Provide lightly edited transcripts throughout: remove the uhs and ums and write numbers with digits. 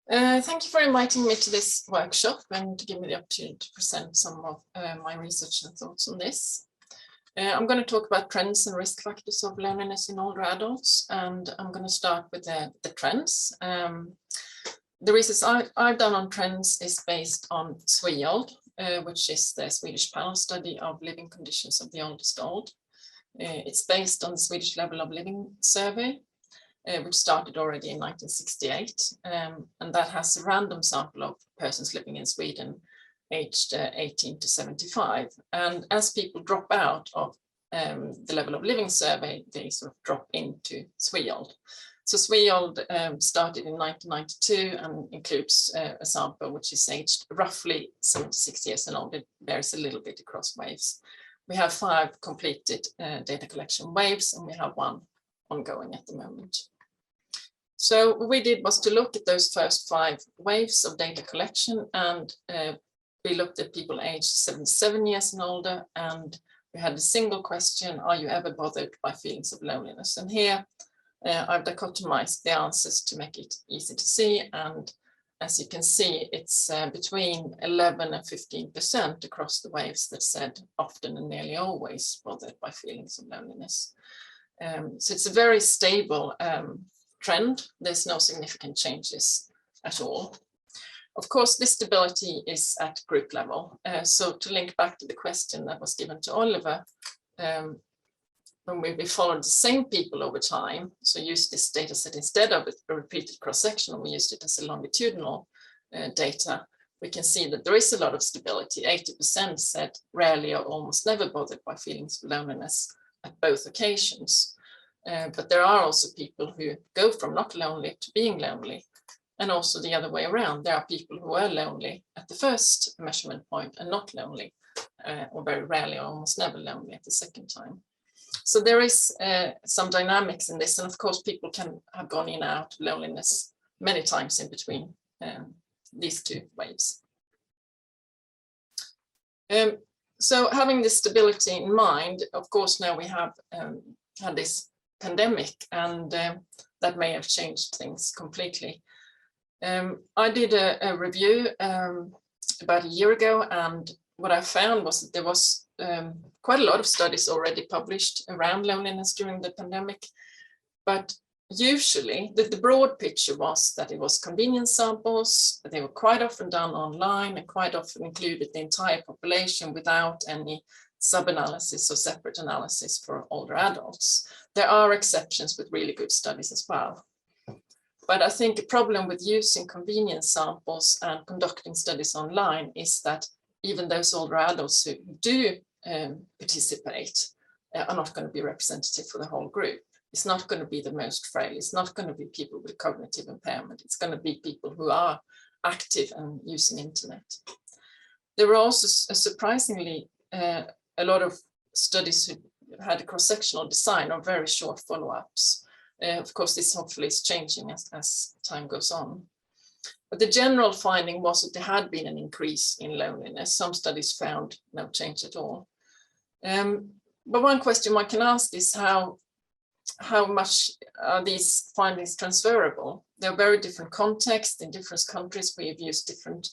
Thank you for inviting me to this workshop and to give me the opportunity to present some of my research and thoughts on this. I'm going to talk about trends and risk factors of loneliness in older adults, and I'm going to start with the trends. The research I've done on trends is based on SWEOLD, which is the Swedish panel study of living conditions of the oldest old. It's based on the Swedish Level of Living survey, which started already in 1968, and that has a random sample of persons living in Sweden aged 18 to 75. And as people drop out of the Level of Living survey, they sort of drop into SWEOLD. So SWEOLD started in 1992 and includes a sample which is aged roughly 76 years and older. It varies a little bit across waves. We have 5 completed data collection waves, and we have 1 ongoing at the moment. So what we did was to look at those first 5 waves of data collection, and we looked at people aged 77 years and older, and we had a single question: are you ever bothered by feelings of loneliness? And here I've dichotomized the answers to make it easy to see, and as you can see, it's between 11 and 15% across the waves that said often and nearly always bothered by feelings of loneliness. So it's a very stable trend. There's no significant changes at all. Of course, this stability is at group level. So to link back to the question that was given to Oliver, when we followed the same people over time, so use this data set instead of a repeated cross-section, we used it as a longitudinal data, we can see that there is a lot of stability. 80% said rarely or almost never bothered by feelings of loneliness at both occasions. But there are also people who go from not lonely to being lonely, and also the other way around. There are people who are lonely at the first measurement point and not lonely, or very rarely or almost never lonely at the second time. So there is some dynamics in this, and of course people can have gone in and out of loneliness many times in between these 2 waves. So having this stability in mind, of course now we have had this pandemic, and that may have changed things completely. I did a review about a year ago, and what I found was that there was quite a lot of studies already published around loneliness during the pandemic, but usually the broad picture was that it was convenience samples. They were quite often done online and quite often included the entire population without any sub-analysis or separate analysis for older adults. There are exceptions with really good studies as well. But I think the problem with using convenience samples and conducting studies online is that even those older adults who do participate are not going to be representative for the whole group. It's not going to be the most frail. It's not going to be people with cognitive impairment. It's going to be people who are active and using internet. There were also surprisingly a lot of studies who had a cross-sectional design of very short follow-ups. Of course, this hopefully is changing as time goes on. But the general finding was that there had been an increase in loneliness. Some studies found no change at all. But one question one can ask is how much are these findings transferable? There are very different contexts in different countries. We have used different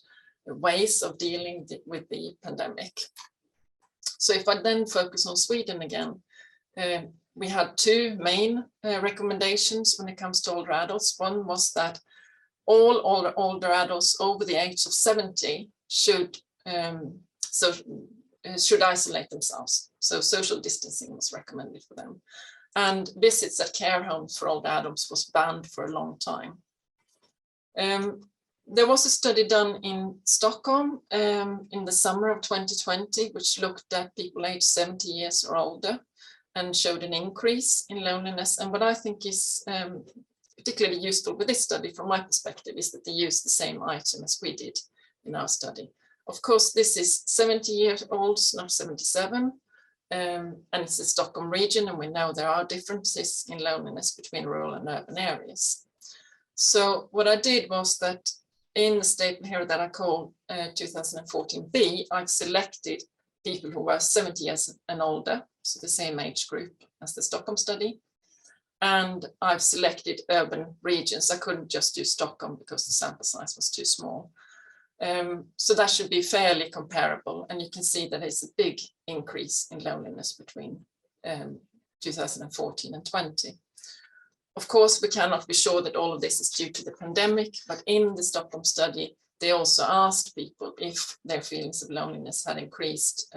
ways of dealing with the pandemic. So if I then focus on Sweden again, we had 2 main recommendations when it comes to older adults. One was that all older adults over the age of 70 should isolate themselves. So social distancing was recommended for them. And visits at care homes for older adults was banned for a long time. There was a study done in Stockholm in the summer of 2020, which looked at people aged 70 years or older and showed an increase in loneliness. And what I think is particularly useful with this study from my perspective is that they used the same item as we did in our study. Of course, this is 70-year-olds, not 77, and it's the Stockholm region, and we know there are differences in loneliness between rural and urban areas. So what I did was that in the statement here that I call 2014B, I've selected people who were 70 years and older, so the same age group as the Stockholm study, And I've selected urban regions. I couldn't just do Stockholm because the sample size was too small. So that should be fairly comparable. And you can see that there's a big increase in loneliness between 2014 and 20. Of course, we cannot be sure that all of this is due to the pandemic, but in the Stockholm study, they also asked people if their feelings of loneliness had increased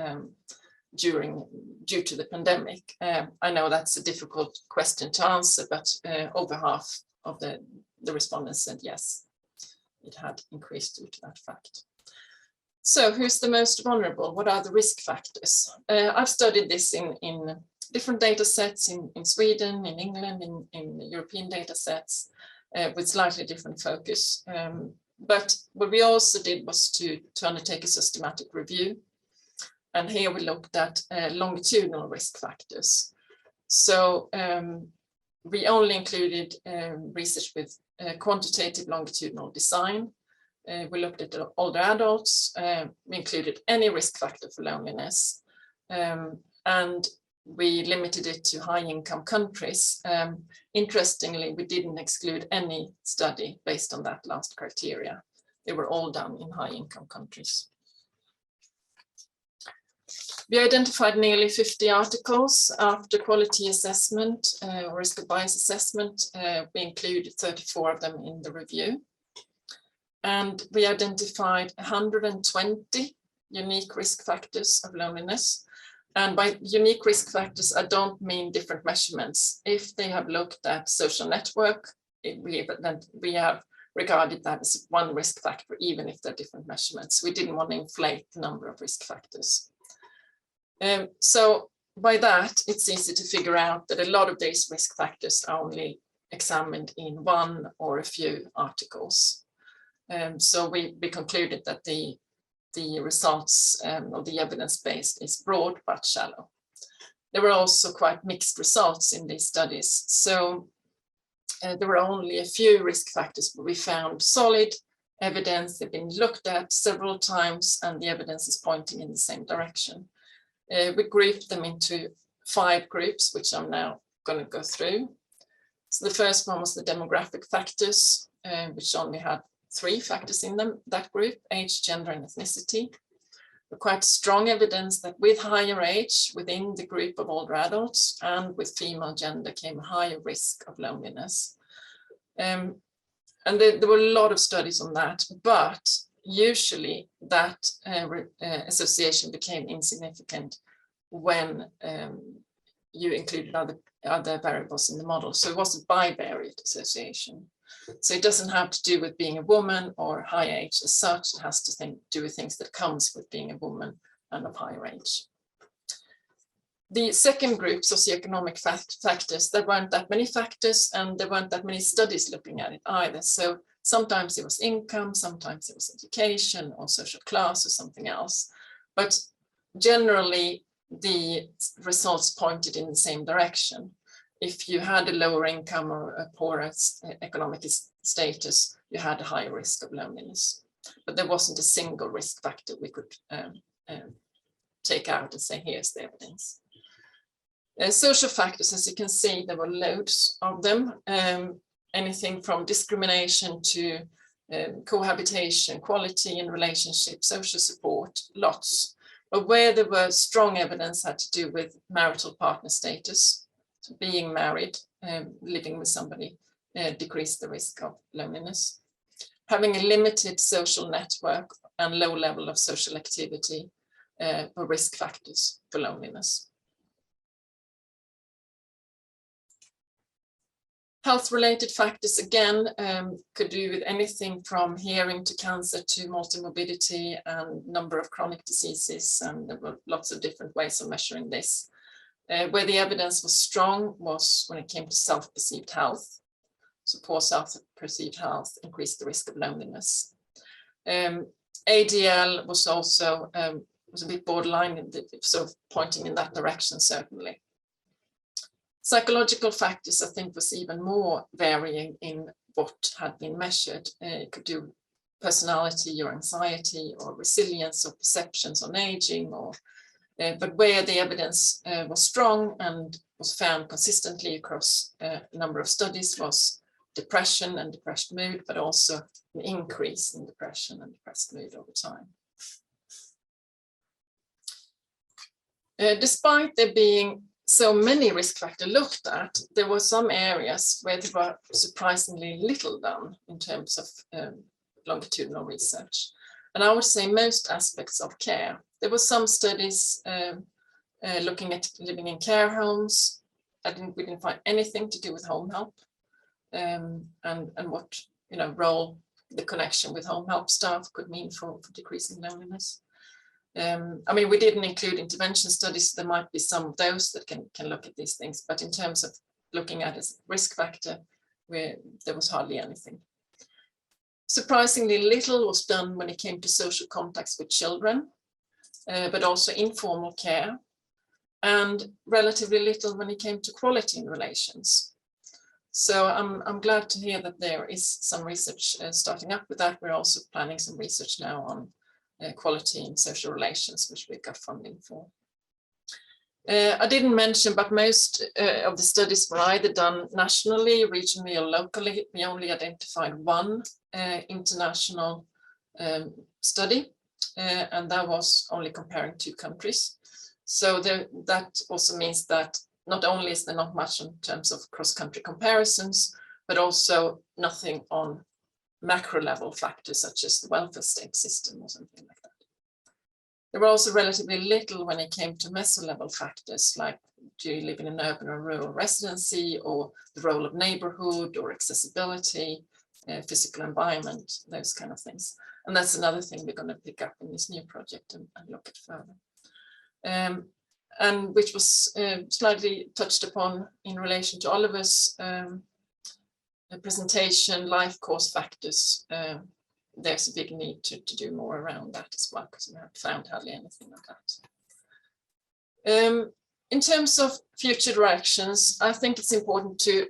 due to the pandemic. I know that's a difficult question to answer, but over half of the respondents said yes, it had increased due to that fact. So who's the most vulnerable? What are the risk factors? I've studied this in different data sets in Sweden, in England, in European data sets with slightly different focus. But what we also did was to undertake a systematic review. And here we looked at longitudinal risk factors. So we only included research with quantitative longitudinal design. We looked at the older adults. We included any risk factor for loneliness. And we limited it to high-income countries. Interestingly, we didn't exclude any study based on that last criteria. They were all done in high-income countries. We identified nearly 50 articles after quality assessment or risk of bias assessment. We included 34 of them in the review. And we identified 120 unique risk factors of loneliness. And by unique risk factors, I don't mean different measurements. If they have looked at social network, we have regarded that as one risk factor, even if they're different measurements. We didn't want to inflate the number of risk factors. So by that, it's easy to figure out that a lot of these risk factors are only examined in one or a few articles. So we concluded that the results of the evidence-based is broad but shallow. There were also quite mixed results in these studies. So there were only a few risk factors, but we found solid evidence. They've been looked at several times and the evidence is pointing in the same direction. We grouped them into 5 groups, which I'm now going to go through. So the first one was the demographic factors, which only had 3 factors in them, that group: age, gender, and ethnicity. Quite strong evidence that with higher age within the group of older adults and with female gender came a higher risk of loneliness. And there were a lot of studies on that, but usually that association became insignificant when you included other variables in the model. So it was a bivariate association. So it doesn't have to do with being a woman or high age as such. It has to do with things that comes with being a woman and of higher age. The second group, socioeconomic factors, there weren't that many factors and there weren't that many studies looking at it either. So sometimes it was income, sometimes it was education or social class or something else. But generally, the results pointed in the same direction. If you had a lower income or a poorer economic status, you had a higher risk of loneliness. But there wasn't a single risk factor we could take out and say, here's the evidence. Social factors, as you can see, there were loads of them. Anything from discrimination to cohabitation, quality in relationships, social support, lots. But where there were strong evidence had to do with marital partner status. So being married, living with somebody decreased the risk of loneliness. Having a limited social network and low level of social activity were risk factors for loneliness. Health-related factors, again, could do with anything from hearing to cancer to multimorbidity and number of chronic diseases, and there were lots of different ways of measuring this. Where the evidence was strong was when it came to self-perceived health. So poor self-perceived health increased the risk of loneliness. ADL was also was a bit borderline, sort of pointing in that direction, certainly. Psychological factors, I think, was even more varying in what had been measured. It could do personality or anxiety or resilience or perceptions on aging, or but where the evidence was strong and was found consistently across a number of studies was depression and depressed mood, but also an increase in depression and depressed mood over time. Despite there being so many risk factors looked at, there were some areas where there were surprisingly little done in terms of longitudinal research. And I would say most aspects of care. There were some studies looking at living in care homes. We didn't find anything to do with home help and what role the connection with home help staff could mean for decreasing loneliness. I mean, we didn't include intervention studies. So there might be some of those that can look at these things, but in terms of looking at as risk factor, there was hardly anything. Surprisingly little was done when it came to social contacts with children, but also informal care, and relatively little when it came to quality in relations. So I'm glad to hear that there is some research starting up with that. We're also planning some research now on quality in social relations, which we got funding for. I didn't mention, but most of the studies were either done nationally, regionally, or locally. We only identified one international study, and that was only comparing 2 countries. So that also means that not only is there not much in terms of cross-country comparisons, but also nothing on macro level factors such as the welfare state system or something like that. There were also relatively little when it came to meso-level factors like do you live in an urban or rural residency, or the role of neighborhood or accessibility, physical environment, those kind of things. And that's another thing we're going to pick up in this new project and look at further. And which was slightly touched upon in relation to Oliver's presentation, life course factors. There's a big need to do more around that as well, because we haven't found hardly anything like that. In terms of future directions, I think it's important to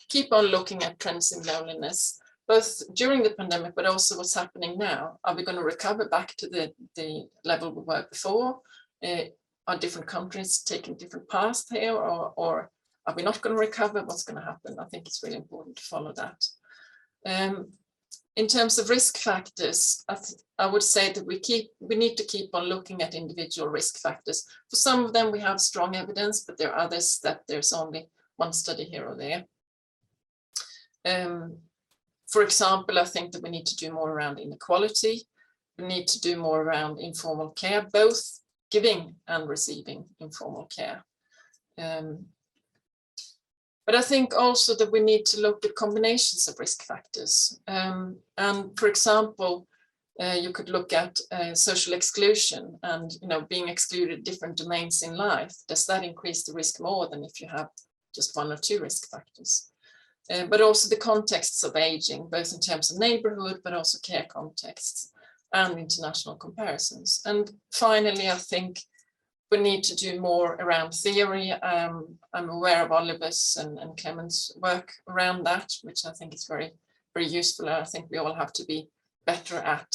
keep on looking at trends in loneliness, both during the pandemic, but also what's happening now. Are we going to recover back to the level we were before? Are different countries taking different paths here, or are we not going to recover? What's going to happen? I think it's really important to follow that. In terms of risk factors, I would say that we need to keep on looking at individual risk factors. For some of them, we have strong evidence, but there are others that there's only one study here or there. For example, I think that we need to do more around inequality. We need to do more around informal care, both giving and receiving informal care. But I think also that we need to look at combinations of risk factors. And for example, you could look at social exclusion and being excluded different domains in life. Does that increase the risk more than if you have just 1 or 2 risk factors? But also the contexts of aging, both in terms of neighborhood, but also care contexts and international comparisons. And finally, I think we need to do more around theory. I'm aware of Oliver's and Clement's work around that, which I think is very, very useful. And I think we all have to be better at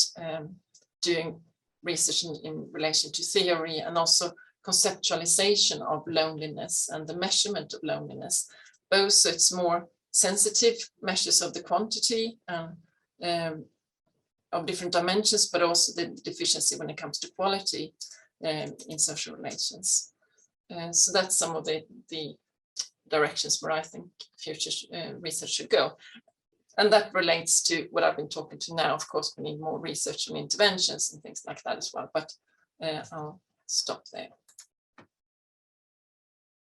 doing research in relation to theory and also conceptualization of loneliness and the measurement of loneliness. Both so it's more sensitive measures of the quantity of different dimensions, but also the deficiency when it comes to quality in social relations. So that's some of the directions where I think future research should go. And that relates to what I've been talking to now. Of course, we need more research on interventions and things like that as well, but I'll stop there.